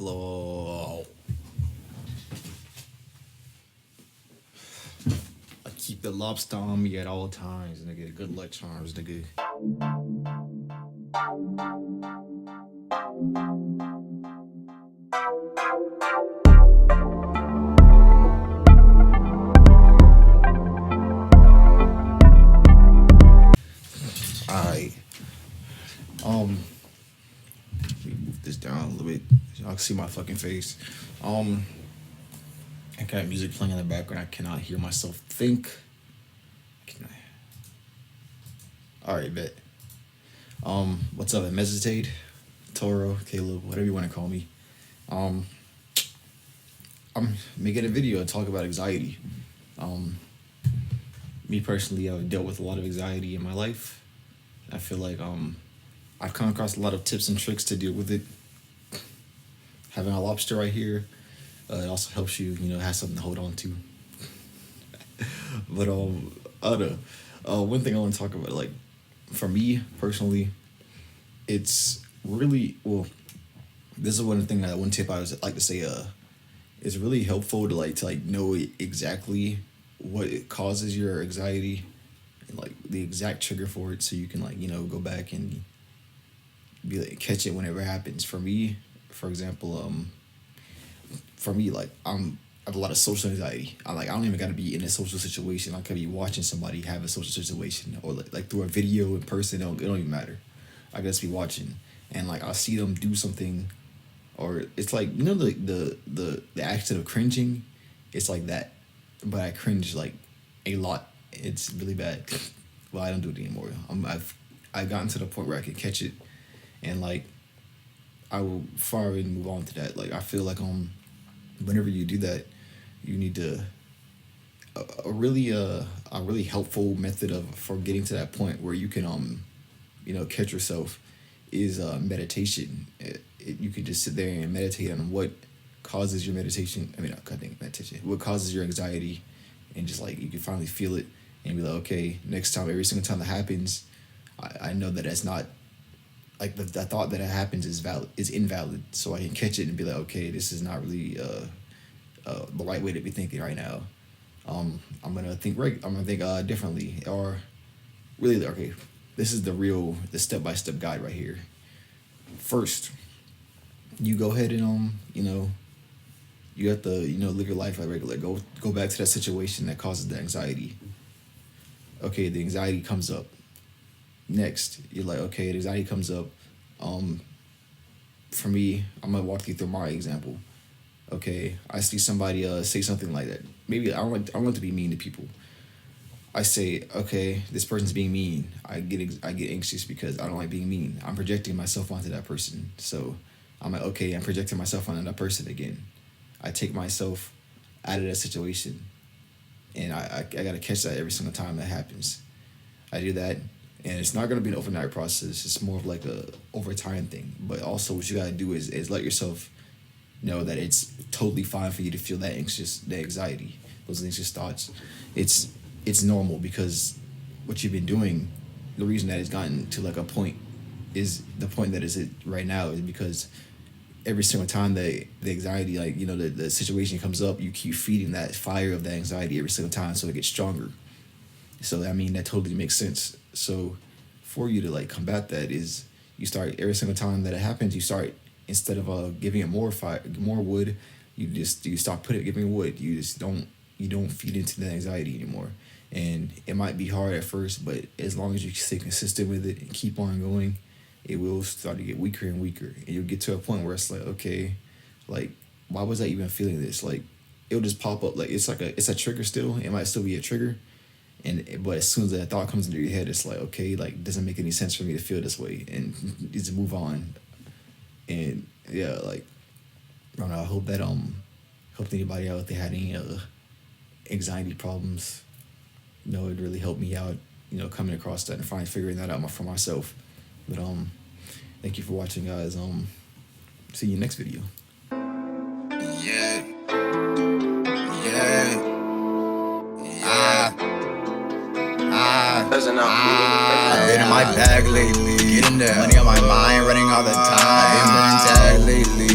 Hello. I keep the lobster on me at all times, nigga. Good luck charms, nigga. Alright. Let me move this down a little bit. Y'all can see my fucking face. I got music playing in the background. I cannot hear myself think. Can I? Alright, bet. What's up, Mezitate, Toro, Caleb, whatever you want to call me. I'm making a video to talk about anxiety. Me personally, I've dealt with a lot of anxiety in my life. I feel like I've come across a lot of tips and tricks to deal with it. Having a lobster right here, it also helps you, have something to hold on to. But one thing I want to talk about, like, for me personally, it's really this is one thing one tip I would like to say. It's really helpful to know exactly what it causes your anxiety, and like the exact trigger for it, so you can go back and catch it whenever it happens. For me, for example, I have a lot of social anxiety. I don't even gotta be in a social situation. I could be watching somebody have a social situation, or like through a video in person. It don't even matter. I could just be watching, and I'll see them do something, or it's the action of cringing. It's like that, but I cringe a lot. It's really bad. Well, I don't do it anymore. I've gotten to the point where I can catch it, and I will far and move on to that. I feel whenever you do that, you need to a really helpful method for getting to that point where you can catch yourself is meditation. You can just sit there and meditate on what causes your meditation. Meditation. What causes your anxiety, and just you can finally feel it and be like, okay, next time, every single time that happens, I know that that's not the thought that it happens is invalid, so I can catch it and be like, okay, this is not really the right way to be thinking right now. I'm gonna think differently, or really, okay, this is the step-by-step guide right here. First, you go ahead and you have to live your life like regular. Go back to that situation that causes the anxiety. Okay, the anxiety comes up. Next, you're like, okay, the anxiety comes up. For me, I'm gonna walk you through my example. Okay, I see somebody say something like that. Maybe I don't like to be mean to people. I say, okay, this person's being mean. I get anxious because I don't like being mean. I'm projecting myself onto that person. So I'm like, okay, I'm projecting myself onto that person again. I take myself out of that situation, and I gotta catch that every single time that happens. I do that, and it's not gonna be an overnight process. It's more of a over time thing. But also, what you gotta do is let yourself know that it's totally fine for you to feel that anxiety, those anxious thoughts. It's normal, because what you've been doing, the reason that it's gotten to a point is the point that is it right now is because every single time the anxiety, the situation comes up, you keep feeding that fire of the anxiety every single time, so it gets stronger. So that totally makes sense. So for you to combat that is you start, every single time that it happens, you start, instead of giving it more wood, you stop giving it wood. You don't feed into the anxiety anymore. And it might be hard at first, but as long as you stay consistent with it and keep on going, it will start to get weaker and weaker. And you'll get to a point where it's okay, why was I even feeling this? It'll just pop up. It's a trigger still. It might still be a trigger. But as soon as that thought comes into your head, it's okay, it doesn't make any sense for me to feel this way, and just move on. And yeah, I don't know, I hope that helped anybody out if they had any anxiety problems. It really helped me out, coming across that and finally figuring that out for myself. But thank you for watching, guys. See you next video. Yeah. Been in my bag lately. Money on my mind, running all the time. Been tag lately.